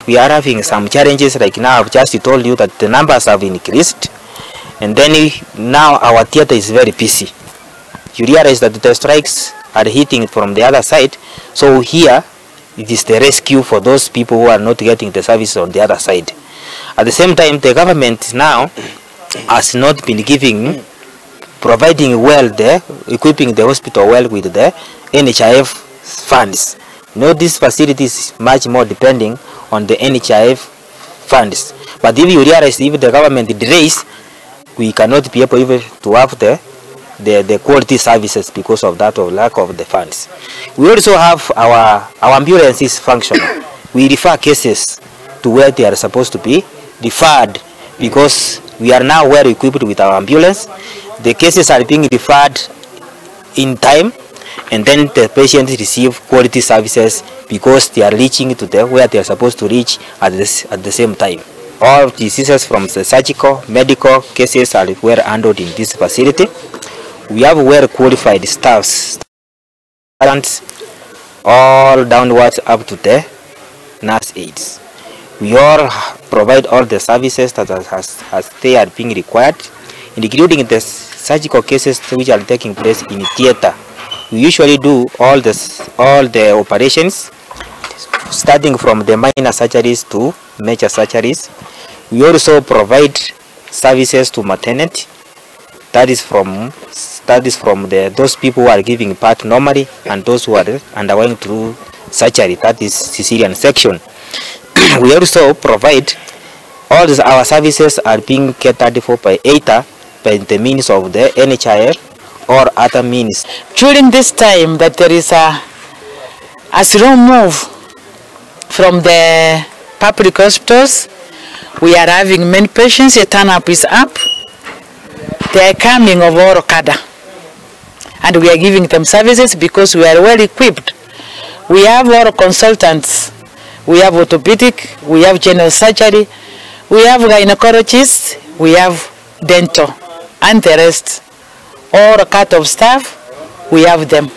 we are having some challenges. Like now, I've just told you that the numbers have increased, and then now our theatre is very busy. You realize that the strikes are hitting from the other side, so here it is the rescue for those people who are not getting the services on the other side. At the same time, the government now has not been providing well equipping the hospital well with the NHIF funds. This facility is much more depending on the NHIF funds. But if you realize, if the government delays, we cannot be able even to have the quality services because of that, or lack of the funds. We also have our ambulances functional. We refer cases to where they are supposed to be referred, because we are now well equipped with our ambulance. The cases are being referred in time, and then the patients receive quality services because they are reaching to where they are supposed to reach at the same time. All diseases from the surgical, medical cases are well handled in this facility. We have well qualified staffs, all downwards up to the nurse aides. We all provide all the services that as they are being required, including the surgical cases which are taking place in theatre. We usually do all the operations, starting from the minor surgeries to major surgeries. We also provide services to maternity. That is from those people who are giving birth normally, and those who are undergoing through surgery, that is cesarean section. We also provide all our services are being catered for by either by the means of the NHIF or other means. During this time that there is a slow move from the public hospitals, we are having many patients. The turn-up is up. They are coming of all Okada, and we are giving them services because we are well equipped. We have all consultants. We have orthopedic, we have general surgery, we have gynecologists, we have dental, and the rest. All cut of staff, we have them.